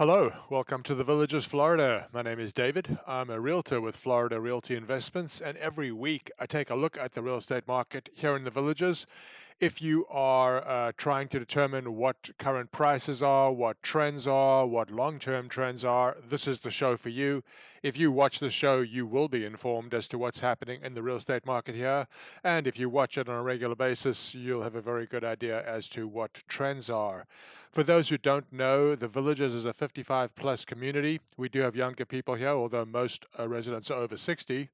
Hello, welcome to the Villages, Florida. My name is David. I'm a realtor with Florida Realty Investments, and every week I take a look at the real estate market here in the Villages. If you are trying to determine what current prices are, what trends are, what long-term trends are, this is the show for you. If you watch the show, you will be informed as to what's happening in the real estate market here. And if you watch it on a regular basis, you'll have a very good idea as to what trends are. For those who don't know, the Villages is a 55 plus community. We do have younger people here, although most residents are over 60.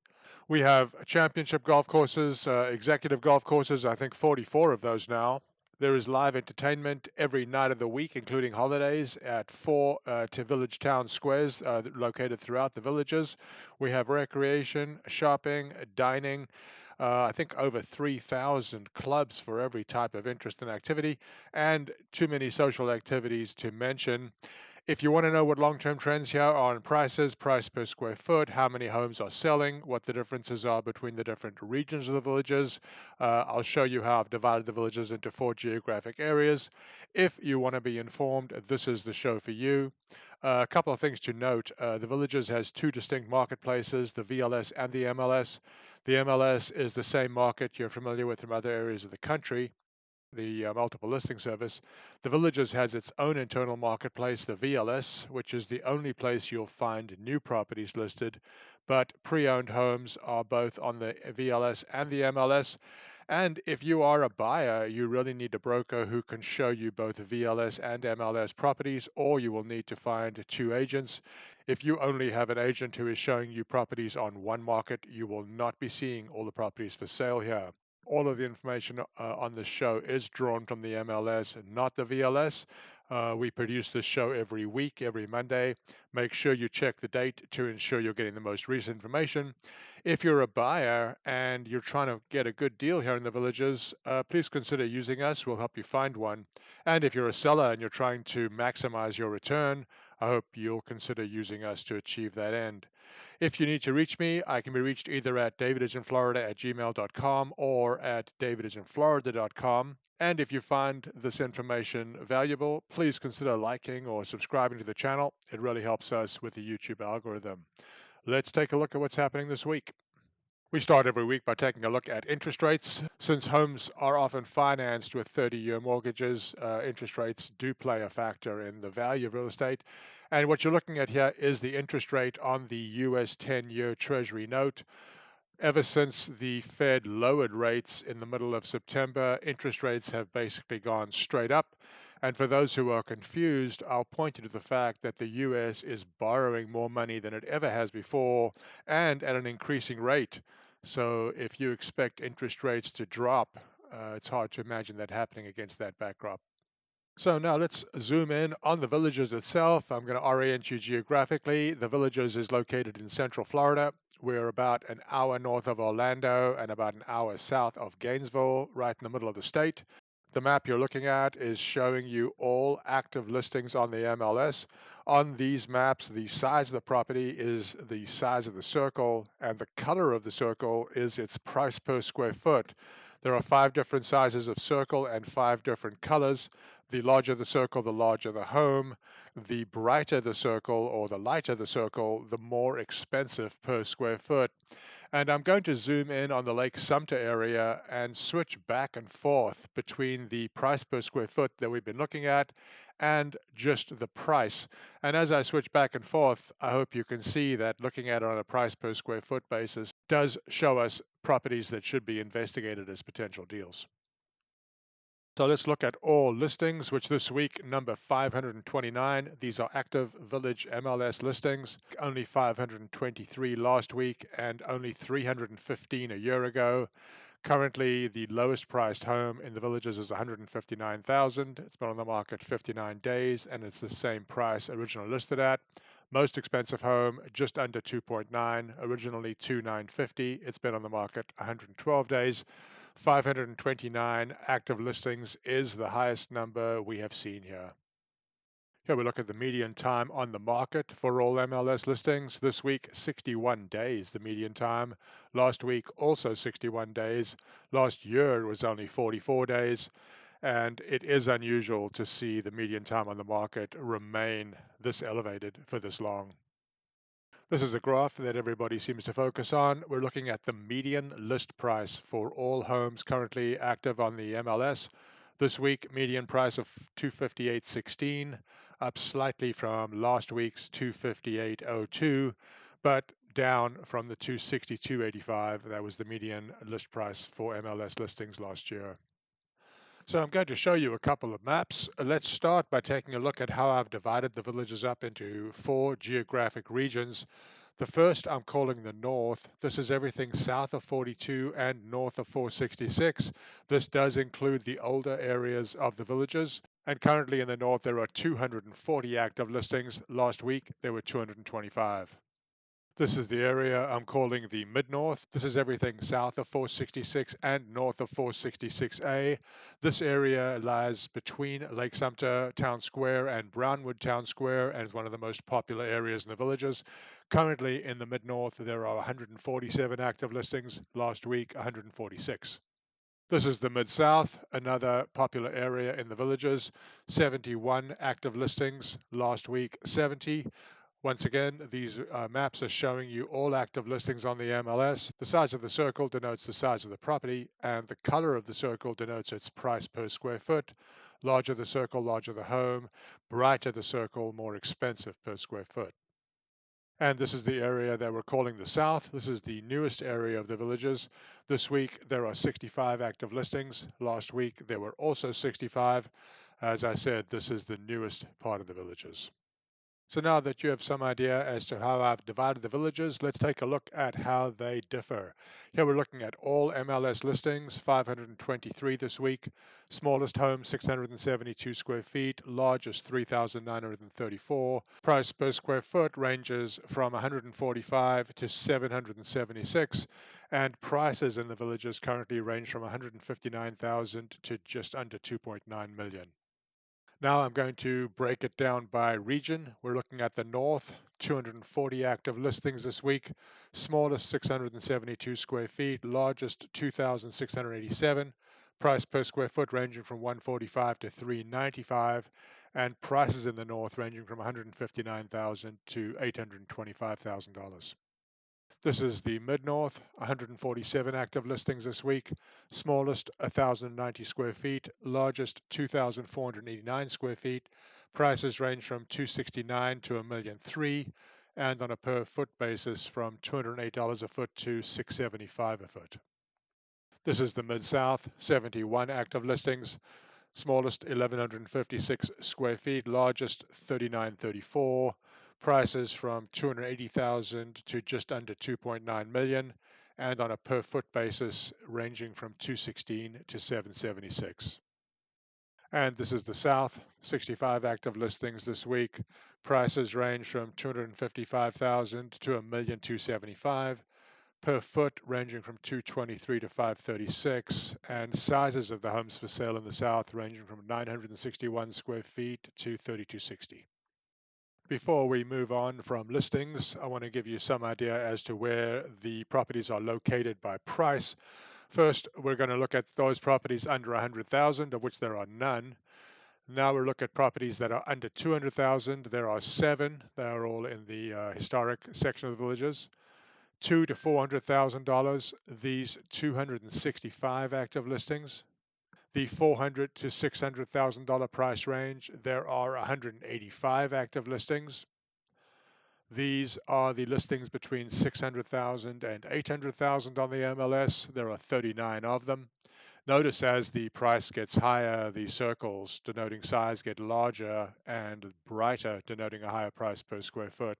We have championship golf courses, executive golf courses, I think 44 of those now. There is live entertainment every night of the week, including holidays, at four to village town squares located throughout the villages. We have recreation, shopping, dining. I think over 3,000 clubs for every type of interest and activity, and too many social activities to mention. If you want to know what long-term trends here are on prices, price per square foot, how many homes are selling, what the differences are between the different regions of the villages, I'll show you how I've divided the villages into four geographic areas. If you want to be informed, this is the show for you. A couple of things to note. The villages has two distinct marketplaces, the VLS and the MLS. The MLS is the same market you're familiar with from other areas of the country, the multiple listing service. The Villages has its own internal marketplace, the VLS, which is the only place you'll find new properties listed, but pre-owned homes are both on the VLS and the MLS. And if you are a buyer, you really need a broker who can show you both VLS and MLS properties, or you will need to find two agents. If you only have an agent who is showing you properties on one market, you will not be seeing all the properties for sale here. All of the information on this show is drawn from the MLS and not the VLS. We produce this show every week, every Monday. Make sure you check the date to ensure you're getting the most recent information. If you're a buyer and you're trying to get a good deal here in the villages, please consider using us. We'll help you find one. And if you're a seller and you're trying to maximize your return, I hope you'll consider using us to achieve that end. If you need to reach me, I can be reached either at DavidisinFlorida@gmail.com or at DavidisinFlorida.com. And if you find this information valuable, please consider liking or subscribing to the channel. It really helps us with the YouTube algorithm. Let's take a look at what's happening this week. We start every week by taking a look at interest rates. Since homes are often financed with 30-year mortgages, interest rates do play a factor in the value of real estate. And what you're looking at here is the interest rate on the US 10-year Treasury note. Ever since the Fed lowered rates in the middle of September, interest rates have basically gone straight up. And for those who are confused, I'll point you to the fact that the US is borrowing more money than it ever has before and at an increasing rate. So if you expect interest rates to drop, it's hard to imagine that happening against that backdrop. So now let's zoom in on the Villages itself. I'm going to orient you geographically. The Villages is located in Central Florida. We're about an hour north of Orlando and about an hour south of Gainesville, right in the middle of the state. The map you're looking at is showing you all active listings on the MLS. On these maps, the size of the property is the size of the circle, and the color of the circle is its price per square foot. There are five different sizes of circle and five different colors. The larger the circle, the larger the home. The brighter the circle or the lighter the circle, the more expensive per square foot. And I'm going to zoom in on the Lake Sumter area and switch back and forth between the price per square foot that we've been looking at and just the price. And as I switch back and forth, I hope you can see that looking at it on a price per square foot basis does show us properties that should be investigated as potential deals. So let's look at all listings, which this week number 529. These are active Village MLS listings. Only 523 last week and only 315 a year ago. Currently, the lowest priced home in the Villages is 159,000. It's been on the market 59 days and it's the same price originally listed at. Most expensive home just under 2.9, originally 2,950. It's been on the market 112 days. 529 active listings is the highest number we have seen here. Here we look at the median time on the market for all MLS listings. This week, 61 days, the median time. Last week, also 61 days. Last year, it was only 44 days. And it is unusual to see the median time on the market remain this elevated for this long. This is a graph that everybody seems to focus on. We're looking at the median list price for all homes currently active on the MLS. This week, median price of 258.16, up slightly from last week's 258.02, but down from the 262.85. That was the median list price for MLS listings last year. So I'm going to show you a couple of maps. Let's start by taking a look at how I've divided the villages up into 4 geographic regions. The first I'm calling the north. This is everything south of 42 and north of 466. This does include the older areas of the villages. And currently in the north, there are 240 active listings. Last week, there were 225. This is the area I'm calling the Mid-North. This is everything south of 466 and north of 466A. This area lies between Lake Sumter Town Square and Brownwood Town Square and is one of the most popular areas in the villages. Currently in the Mid-North, there are 147 active listings. Last week, 146. This is the Mid-South, another popular area in the villages. 71 active listings. Last week, 70. Once again, these maps are showing you all active listings on the MLS. The size of the circle denotes the size of the property, and the color of the circle denotes its price per square foot. Larger the circle, larger the home. Brighter the circle, more expensive per square foot. And this is the area that we're calling the South. This is the newest area of the villages. This week, there are 65 active listings. Last week, there were also 65. As I said, this is the newest part of the villages. So now that you have some idea as to how I've divided the villages, let's take a look at how they differ. Here we're looking at all MLS listings, 523 this week. Smallest home, 672 square feet. Largest, 3,934. Price per square foot ranges from 145 to 776. And prices in the villages currently range from 159,000 to just under 2.9 million. Now I'm going to break it down by region. We're looking at the north, 240 active listings this week. Smallest 672 square feet, largest 2,687. Price per square foot ranging from 145 to 395, and prices in the north ranging from 159,000 to $825,000. This is the Mid-North, 147 active listings this week. Smallest, 1,090 square feet. Largest, 2,489 square feet. Prices range from 269 to $1,003,000, and on a per foot basis from $208 a foot to $675 a foot. This is the Mid-South, 71 active listings. Smallest 1,156 square feet, largest 3,934. Prices from 280,000 to just under 2.9 million, and on a per foot basis ranging from 216 to 776. And this is the South, 65 active listings this week. Prices range from 255,000 to 1,275,000 per foot, ranging from 223 to 536, and sizes of the homes for sale in the South ranging from 961 square feet to 3260. Before we move on from listings, I want to give you some idea as to where the properties are located by price. First, we're going to look at those properties under 100,000, of which there are none. Now we'll look at properties that are under 200,000. There are 7. They are all in the historic section of the villages. $200,000 to $400,000, these 265 active listings. The $400,000 to $600,000 price range, there are 185 active listings. These are the listings between 600,000 and 800,000 on the MLS. There are 39 of them. Notice as the price gets higher, the circles denoting size get larger and brighter, denoting a higher price per square foot.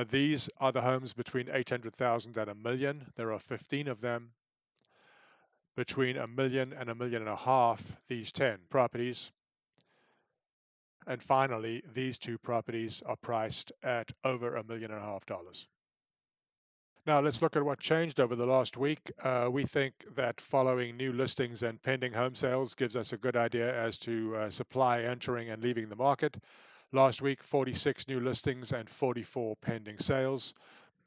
These are the homes between 800,000 and a million. There are 15 of them. Between a million and a million and a half, these 10 properties. And finally, these 2 properties are priced at over $1.5 million. Now let's look at what changed over the last week. We think that following new listings and pending home sales gives us a good idea as to supply entering and leaving the market. Last week, 46 new listings and 44 pending sales.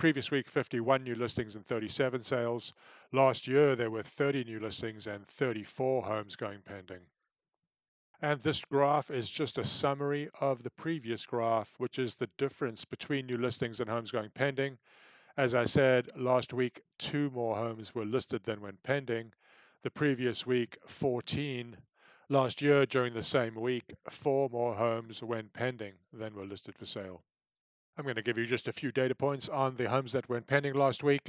Previous week, 51 new listings and 37 sales. Last year, there were 30 new listings and 34 homes going pending. And this graph is just a summary of the previous graph, which is the difference between new listings and homes going pending. As I said, last week, 2 more homes were listed than went pending. The previous week, 14. Last year, during the same week, 4 more homes went pending than were listed for sale. I'm going to give you just a few data points on the homes that went pending last week.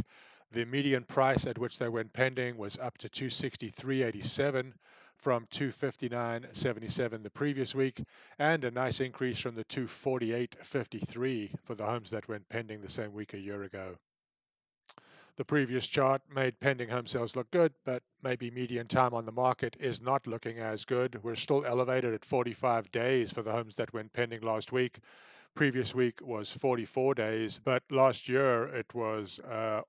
The median price at which they went pending was up to 263.87 from 259.77 the previous week, and a nice increase from the 248.53 for the homes that went pending the same week a year ago. The previous chart made pending home sales look good, but maybe median time on the market is not looking as good. We're still elevated at 45 days for the homes that went pending last week. Previous week was 44 days, but last year it was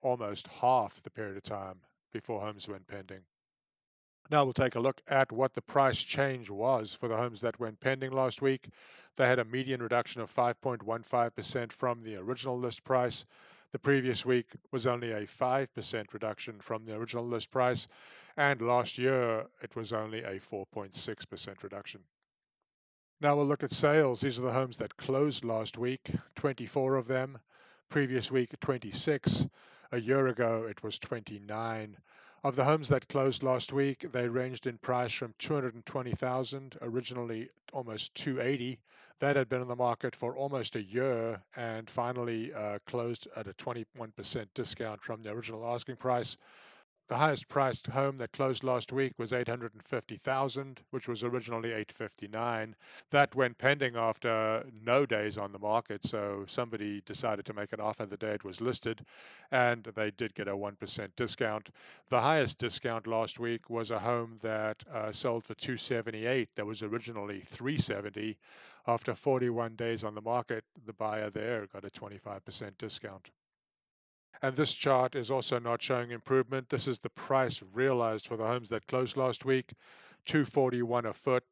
almost half the period of time before homes went pending. Now we'll take a look at what the price change was for the homes that went pending last week. They had a median reduction of 5.15% from the original list price. The previous week was only a 5% reduction from the original list price, and last year it was only a 4.6% reduction. Now we'll look at sales. These are the homes that closed last week, 24 of them. Previous week, 26. A year ago, it was 29. Of the homes that closed last week, they ranged in price from 220,000, originally almost 280. That had been on the market for almost a year and finally closed at a 21% discount from the original asking price. The highest priced home that closed last week was 850,000, which was originally 859. That went pending after no days on the market, so somebody decided to make an offer the day it was listed, and they did get a 1% discount. The highest discount last week was a home that sold for 278. That was originally 370. After 41 days on the market, the buyer there got a 25% discount. And this chart is also not showing improvement. This is the price realized for the homes that closed last week, 241 a foot.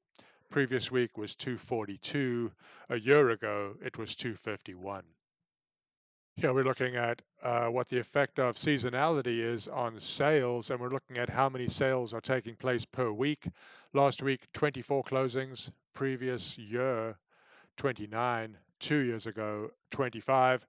Previous week was 242. A year ago, it was 251. Here we're looking at what the effect of seasonality is on sales, and we're looking at how many sales are taking place per week. Last week, 24 closings. Previous year, 29. 2 years ago, 25.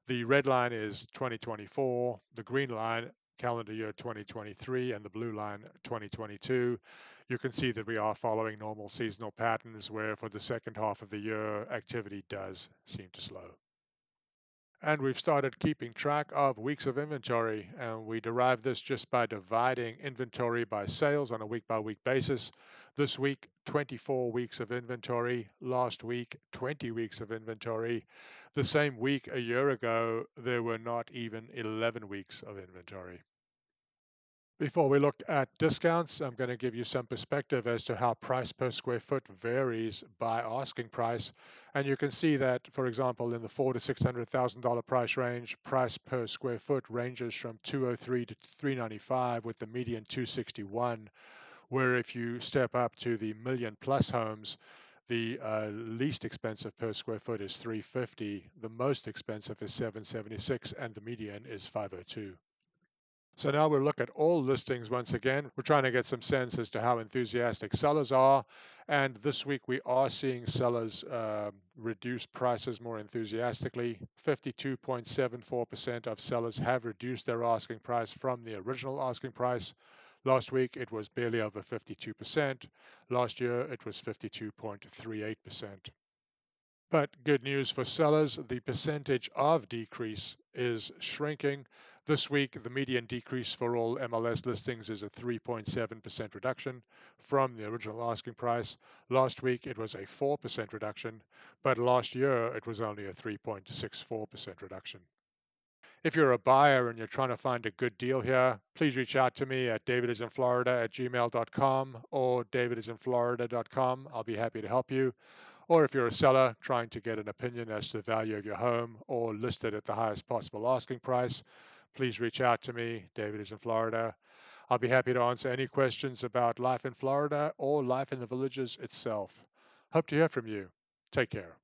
The red line is 2024, the green line calendar year 2023, and the blue line 2022. You can see that we are following normal seasonal patterns where for the second half of the year activity does seem to slow. And we've started keeping track of weeks of inventory, and we derive this just by dividing inventory by sales on a week-by-week basis. This week, 24 weeks of inventory. Last week, 20 weeks of inventory. The same week a year ago, there were not even 11 weeks of inventory. Before we look at discounts, I'm going to give you some perspective as to how price per square foot varies by asking price. And you can see that, for example, in the $400,000 to $600,000 price range, price per square foot ranges from $203 to $395 with the median $261, where if you step up to the million plus homes, the least expensive per square foot is $350, the most expensive is $776, and the median is $502. So now we'll look at all listings once again. We're trying to get some sense as to how enthusiastic sellers are. And this week we are seeing sellers reduce prices more enthusiastically. 52.74% of sellers have reduced their asking price from the original asking price. Last week it was barely over 52%. Last year it was 52.38%. But good news for sellers, the percentage of decrease is shrinking. This week, the median decrease for all MLS listings is a 3.7% reduction from the original asking price. Last week, it was a 4% reduction, but last year, it was only a 3.64% reduction. If you're a buyer and you're trying to find a good deal here, please reach out to me at DavidisinFlorida@gmail.com or DavidisinFlorida.com. I'll be happy to help you. Or if you're a seller trying to get an opinion as to the value of your home or list it at the highest possible asking price, please reach out to me, David is in Florida. I'll be happy to answer any questions about life in Florida or life in the villages itself. Hope to hear from you. Take care.